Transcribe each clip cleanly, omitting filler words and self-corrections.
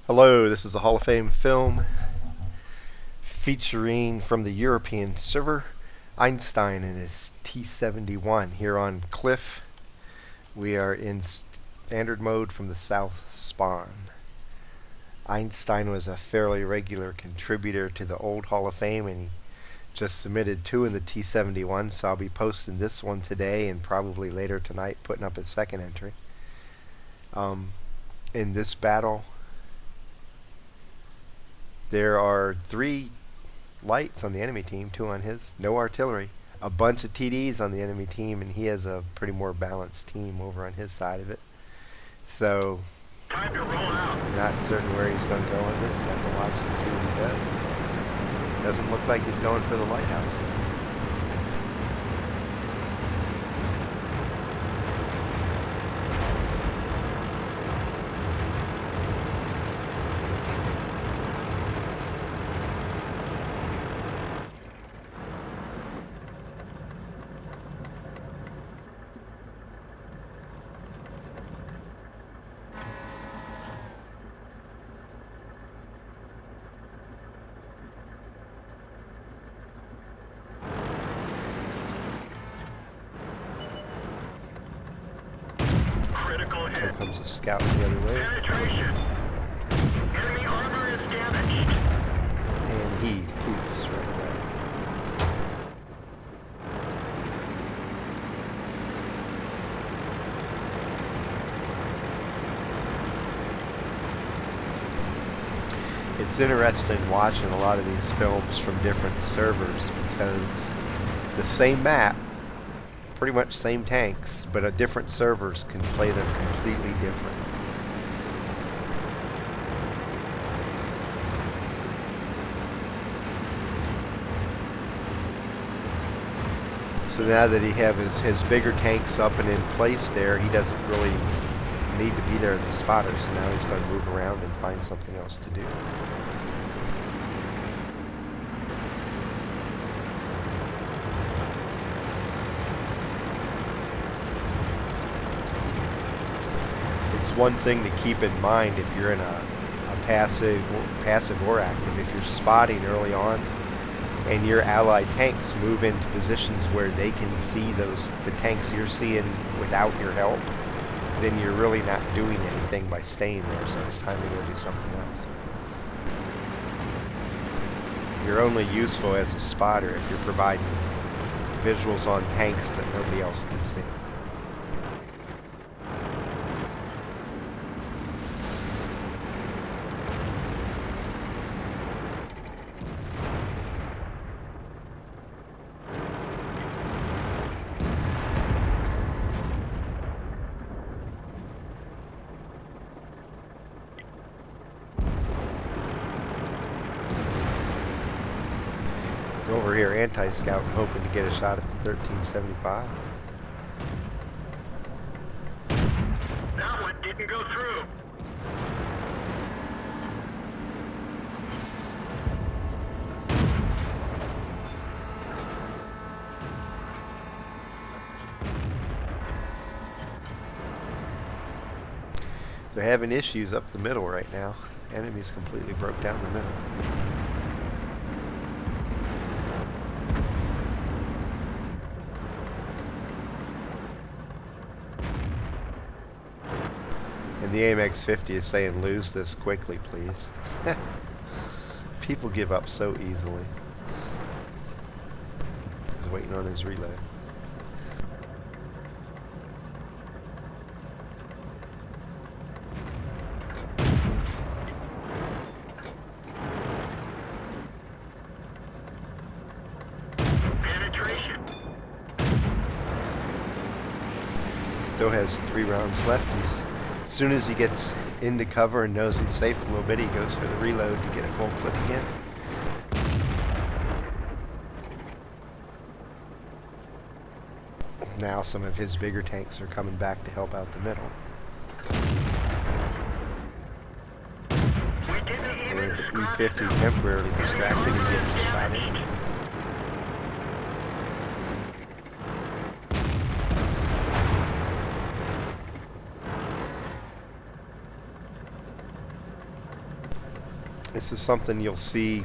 Hello, this is a Hall of Fame film featuring from the European server Einstein and his T71 here on Cliff. We are in standard mode from the south spawn. Einstein was a fairly regular contributor to the old Hall of Fame, and he just submitted two in the T71, so I'll be posting this one today and probably later tonight putting up his second entry. In this battle, there are 3 lights on the enemy team, 2 on his, no artillery, a bunch of TDs on the enemy team, and he has a pretty more balanced team over on his side of it. So, Time to roll out. not certain where he's going to go on this. You have to watch and see what he does. Doesn't look like he's going for the lighthouse. Critical Here hit. comes a scout the other way, Penetration. Enemy armor is damaged. and he poofs right away. It's interesting watching a lot of these films from different servers because the same map, pretty much same tanks, but different servers can play them completely different. So now that he have his bigger tanks up and in place there, he doesn't really need to be there as a spotter, so now he's going to move around and find something else to do. It's one thing to keep in mind if you're in a passive or active. If you're spotting early on and your allied tanks move into positions where they can see the tanks you're seeing without your help, then you're really not doing anything by staying there, so it's time to go do something else. You're only useful as a spotter if you're providing visuals on tanks that nobody else can see. It's over here anti-scouting, hoping to get a shot at the 1375. That one didn't go through. They're having issues up the middle right now. Enemies completely broke down the middle. And the AMX 50 is saying, lose this quickly, please. People give up so easily. He's waiting on his reload. Penetration. Still has 3 rounds left. As soon as he gets into cover and knows he's safe a little bit, he goes for the reload to get a full clip again. Now some of his bigger tanks are coming back to help out the middle. We didn't And even with the scratch E50 them. temporarily distracted, he gets a shot in. This is something you'll see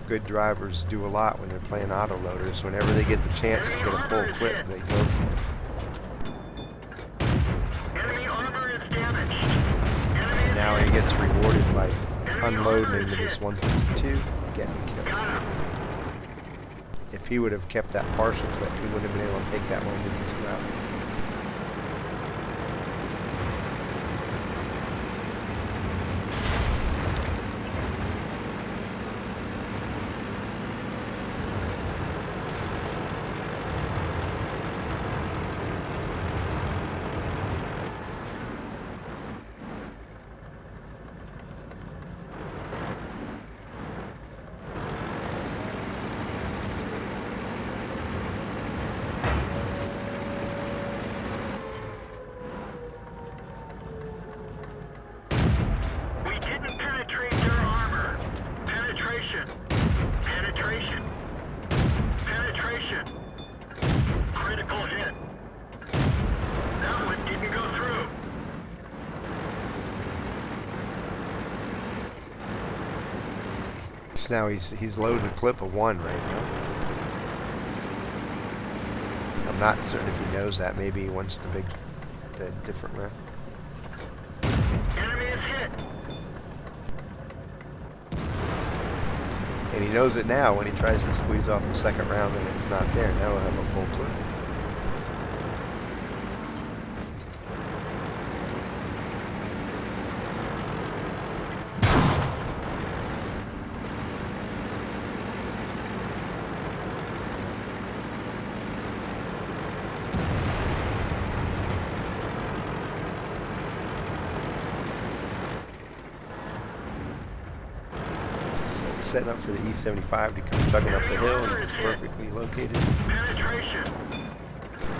good drivers do a lot when they're playing autoloaders. Whenever they get the chance to get a full clip, they go for it. Enemy armor is damaged. And now he gets rewarded by unloading into this 152, getting killed. Got him. If he would have kept that partial clip, he wouldn't have been able to take that 152 out. We didn't penetrate their armor. Penetration. Penetration. Penetration. Critical hit. That one didn't go through. So now he's loading a clip of 1 right now. I'm not certain if he knows that. Maybe he wants the different round. Enemy is hit. And he knows it now when he tries to squeeze off the second round and it's not there. Now he'll have a full clip. So he's setting up for the E75 to come chugging up the hill, and it's perfectly located. Penetration.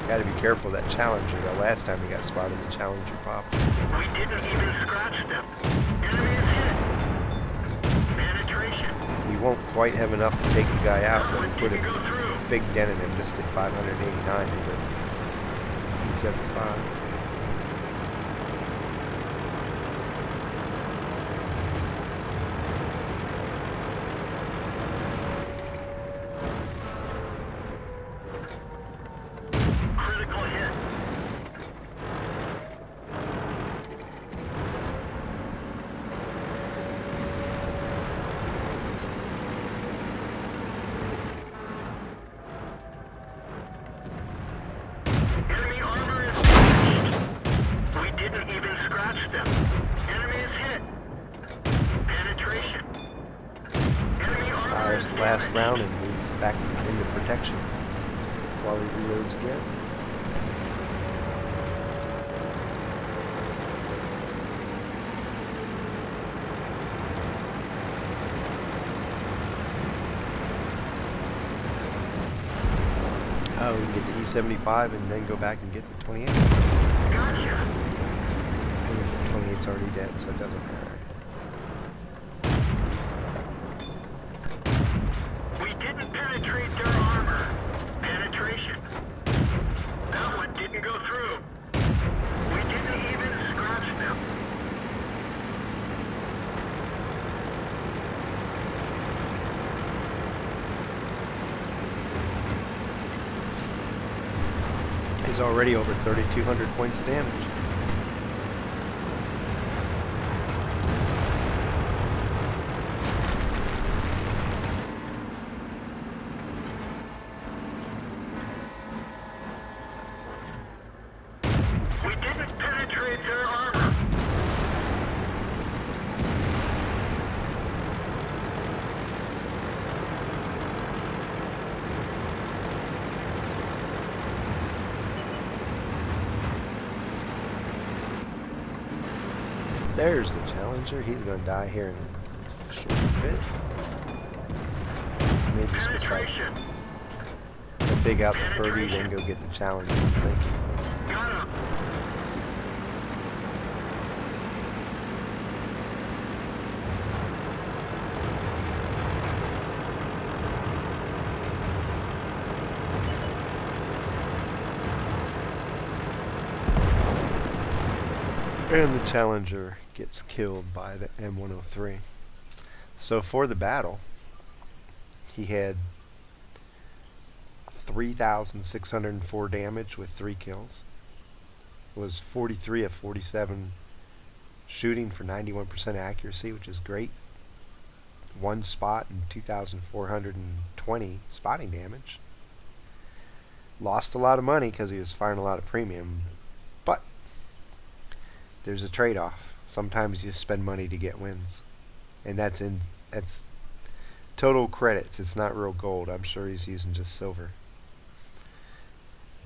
Got to be careful of that Challenger. The last time he got spotted, the Challenger popped. We didn't even scratch them. Enemy is hit. Penetration. We won't quite have enough to take the guy out, That but one we put didn't a go through. big dent in him, just at 589 to the E75. Critical hit. Enemy armor is damaged. We didn't even scratch them. Enemy is hit. Penetration. Enemy armor Fires is the last damaged. round and moves back into protection while he reloads again. Oh, we can get the E75 and then go back and get the 28. Gotcha. And the 28's already dead, so it doesn't matter. We didn't penetrate their armor. Penetration. That one didn't go through. We didn't even scratch them. He's already over 3,200 points of damage. We didn't penetrate their armor. There's the Challenger. He's going to die here in a short bit. Maybe switch out. Penetration. He'll take out the 30, then go get the Challenger, I'm thinking. Got him. And the Challenger gets killed by the M103. So for the battle, he had 3,604 damage with 3 kills. Was 43 of 47 shooting for 91% accuracy, which is great. 1 spot and 2,420 spotting damage. Lost a lot of money because he was firing a lot of premium, but there's a trade-off. Sometimes you spend money to get wins, and that's total credits. It's not real gold. I'm sure he's using just silver.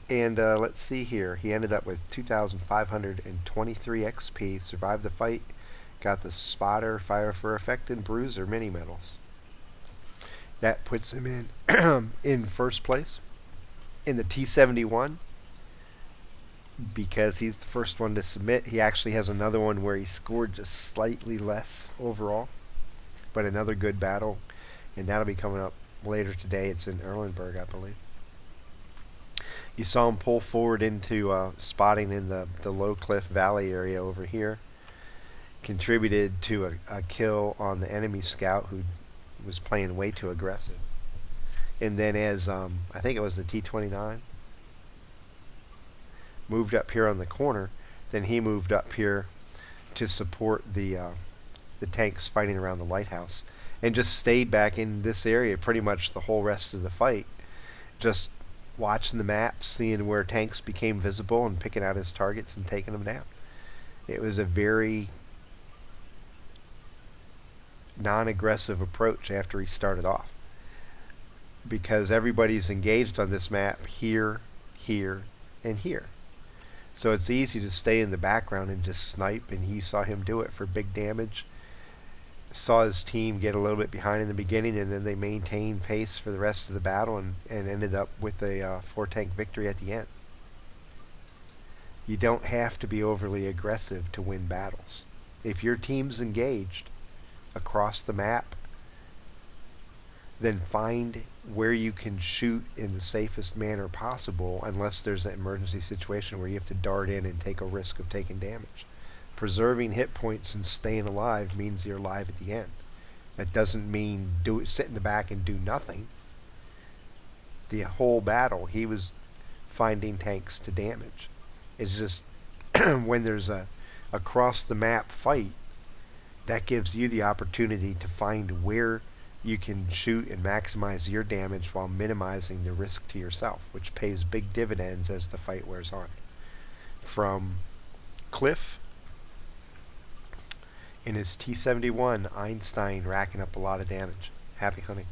And let's see here. He ended up with 2,523 XP, survived the fight, got the spotter, fire for effect, and bruiser mini medals. That puts him in in first place in the T71 because he's the first one to submit. He actually has another one where he scored just slightly less overall, but another good battle, and that'll be coming up later today. It's in Erlenberg, I believe. You saw him pull forward into spotting in the Low Cliff Valley area over here. Contributed to a kill on the enemy scout who was playing way too aggressive. And then as I think it was the T29 moved up here on the corner, then he moved up here to support the tanks fighting around the lighthouse, and just stayed back in this area pretty much the whole rest of the fight, just watching the maps, seeing where tanks became visible and picking out his targets and taking them down. It was a very non-aggressive approach after he started off, because everybody's engaged on this map here, here, and here. So it's easy to stay in the background and just snipe, and you saw him do it for big damage. Saw his team get a little bit behind in the beginning, and then they maintained pace for the rest of the battle and ended up with a 4-tank victory at the end. You don't have to be overly aggressive to win battles. If your team's engaged across the map, then find where you can shoot in the safest manner possible, unless there's an emergency situation where you have to dart in and take a risk of taking damage. Preserving hit points and staying alive means you're alive at the end. That doesn't mean sit in the back and do nothing. The whole battle, he was finding tanks to damage. It's just when there's a across the map fight, that gives you the opportunity to find where you can shoot and maximize your damage while minimizing the risk to yourself, which pays big dividends as the fight wears on. From Cliff in his T71, Eynsteyn racking up a lot of damage. Happy hunting.